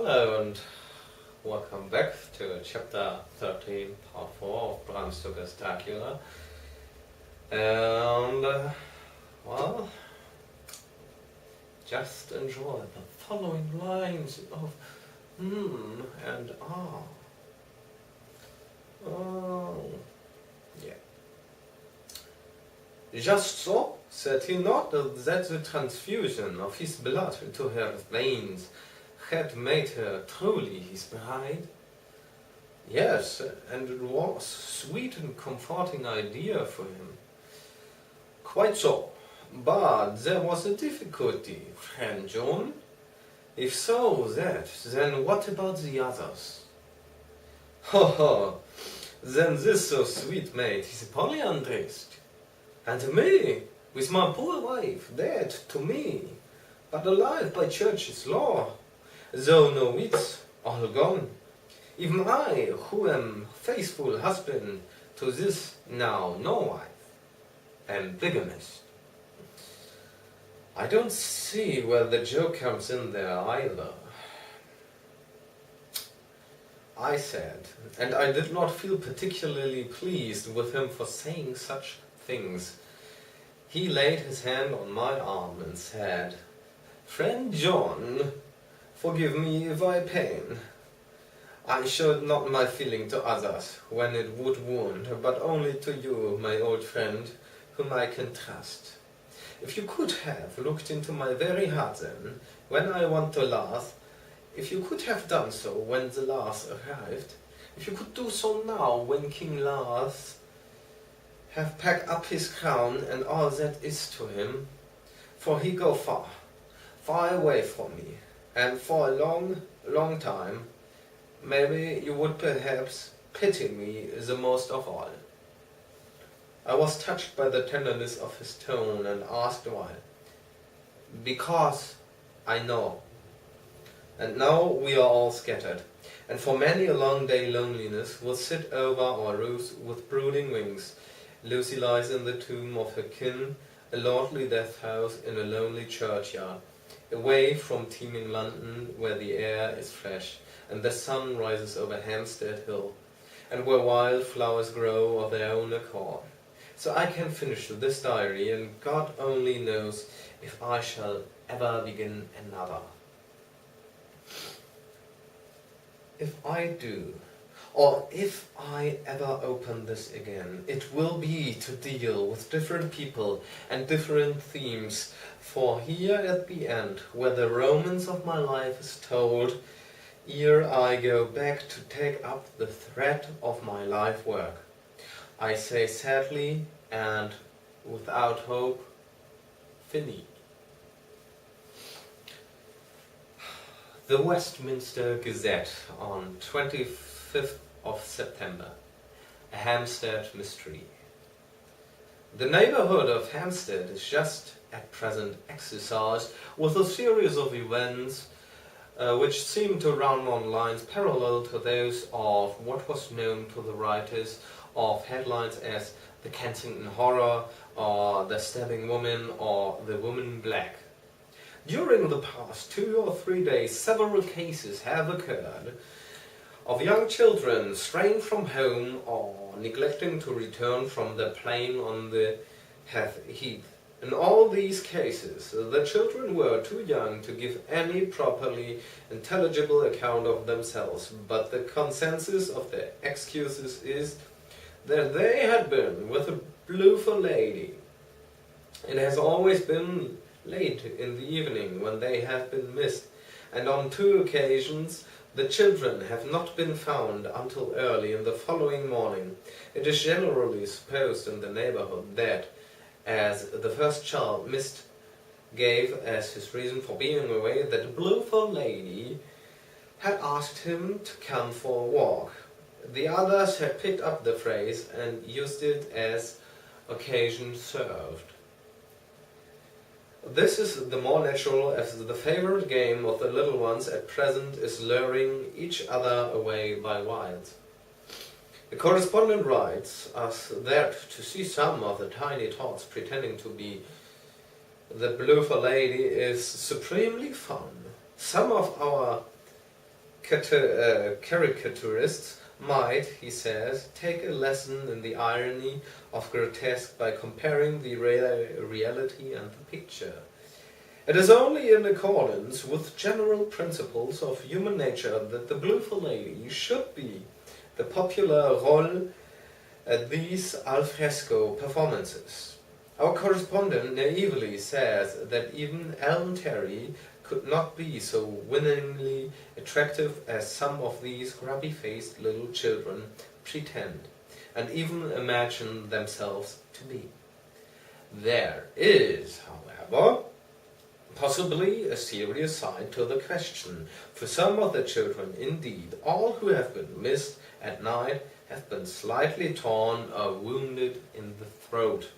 Hello and welcome back to chapter 13, part 4 of Bram Stoker's Dracula. And, well, just enjoy the following lines of and ah. Oh, yeah. Just so, said he not that the transfusion of his blood into her veins had made her truly his bride? Yes, and it was a sweet and comforting idea for him. Quite so, but there was a difficulty, friend John. If so, then what about the others? Ho ho, then this so sweet maid is polyandrist. And me, with my poor wife, dead to me, but alive by church's law, though no wits, all gone. Even I, who am faithful husband to this now no wife, am bigamist. I don't see where the joke comes in there either, I said, and I did not feel particularly pleased with him for saying such things. He laid his hand on my arm and said, "Friend John, forgive me if I pain. I showed not my feeling to others when it would wound, but only to you, my old friend, whom I can trust. If you could have looked into my very heart then, when I want to laugh, if you could have done so when the laugh arrived, if you could do so now when King laughs, have packed up his crown and all that is to him, for he go far, far away from me, and for a long, long time, maybe you would perhaps pity me the most of all." I was touched by the tenderness of his tone and asked why. "Because I know. And now we are all scattered, and for many a long day loneliness will sit over our roofs with brooding wings. Lucy lies in the tomb of her kin, a lordly death house in a lonely churchyard, away from teeming London, where the air is fresh, and the sun rises over Hampstead Hill, and where wild flowers grow of their own accord. So I can finish this diary, and God only knows if I shall ever begin another. If I do, or if I ever open this again, it will be to deal with different people and different themes, for here at the end, where the romance of my life is told, ere I go back to take up the thread of my life work, I say sadly and without hope, fini." The Westminster Gazette on 25th of September. A Hampstead mystery. The neighborhood of Hampstead is just at present exercised with a series of events which seem to run on lines parallel to those of what was known to the writers of headlines as the Kensington Horror, or the Stabbing Woman, or the Woman Black. During the past 2 or 3 days, several cases have occurred of young children straying from home or neglecting to return from their playing on the heath. In all these cases, the children were too young to give any properly intelligible account of themselves, but the consensus of their excuses is that they had been with a blue-for lady. It has always been late in the evening when they have been missed, and on 2 occasions the children have not been found until early in the following morning. It is generally supposed in the neighborhood that, as the first child missed gave as his reason for being away that the blue-for lady had asked him to come for a walk, the others had picked up the phrase and used it as occasion served. This is the more natural as the favorite game of the little ones at present is luring each other away by wiles. The correspondent writes us that to see some of the tiny tots pretending to be the blue-for lady is supremely fun. Some of our Caricaturists might, he says, take a lesson in the irony of grotesque by comparing the reality and the picture. It is only in accordance with general principles of human nature that the Blue Lady should be the popular role at these alfresco performances. Our correspondent naively says that even Ellen Terry could not be so winningly attractive as some of these grubby-faced little children pretend, and even imagine themselves to be. There is, however, possibly a serious side to the question. For some of the children, indeed, all who have been missed at night have been slightly torn or wounded in the throat.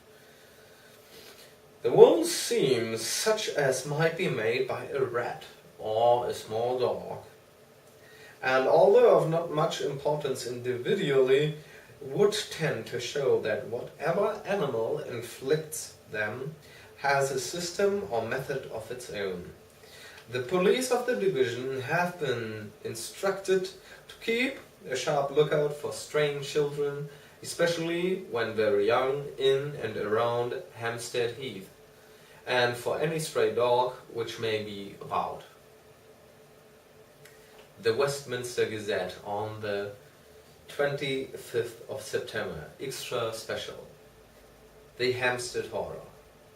The wounds seem such as might be made by a rat or a small dog, and although of not much importance individually, would tend to show that whatever animal inflicts them has a system or method of its own. The police of the division have been instructed to keep a sharp lookout for straying children, especially when very young, in and around Hampstead Heath, and for any stray dog which may be about. The Westminster Gazette on the 25th of September, extra special. The Hampstead Horror.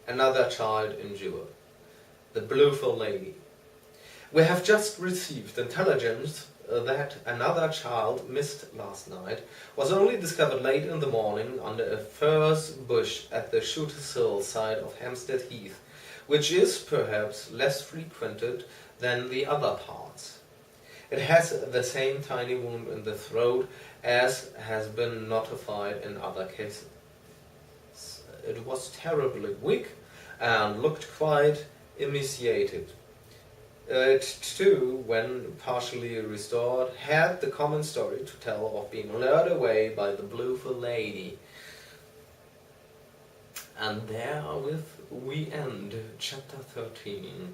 Another child injured. The Blue Lady. We have just received intelligence that another child missed last night was only discovered late in the morning under a furze bush at the Shooters Hill side of Hampstead Heath, which is perhaps less frequented than the other parts. It has the same tiny wound in the throat as has been notified in other cases. It was terribly weak and looked quite emaciated. It too, when partially restored, had the common story to tell of being lured away by the Blue Lady. And therewith we end chapter 13.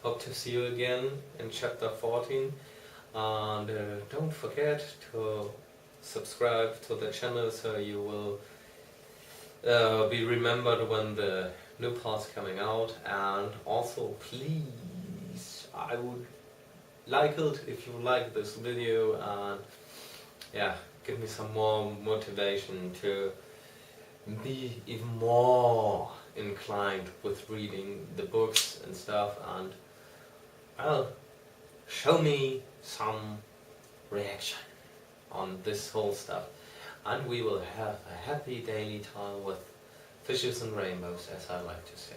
Hope to see you again in chapter 14. And don't forget to subscribe to the channel so you will be remembered when the new part's coming out. And also, please, I would like it if you like this video, and yeah, give me some more motivation to be even more inclined with reading the books and stuff, and well, show me some reaction on this whole stuff, and we will have a happy daily time with fishes and rainbows, as I like to say.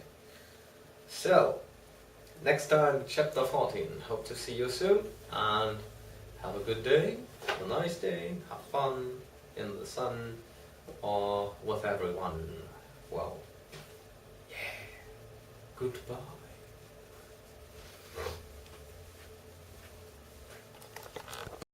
So, next time, chapter 14. Hope to see you soon, and have a good day, have a nice day, have fun in the sun, or with everyone. Well, yeah, goodbye.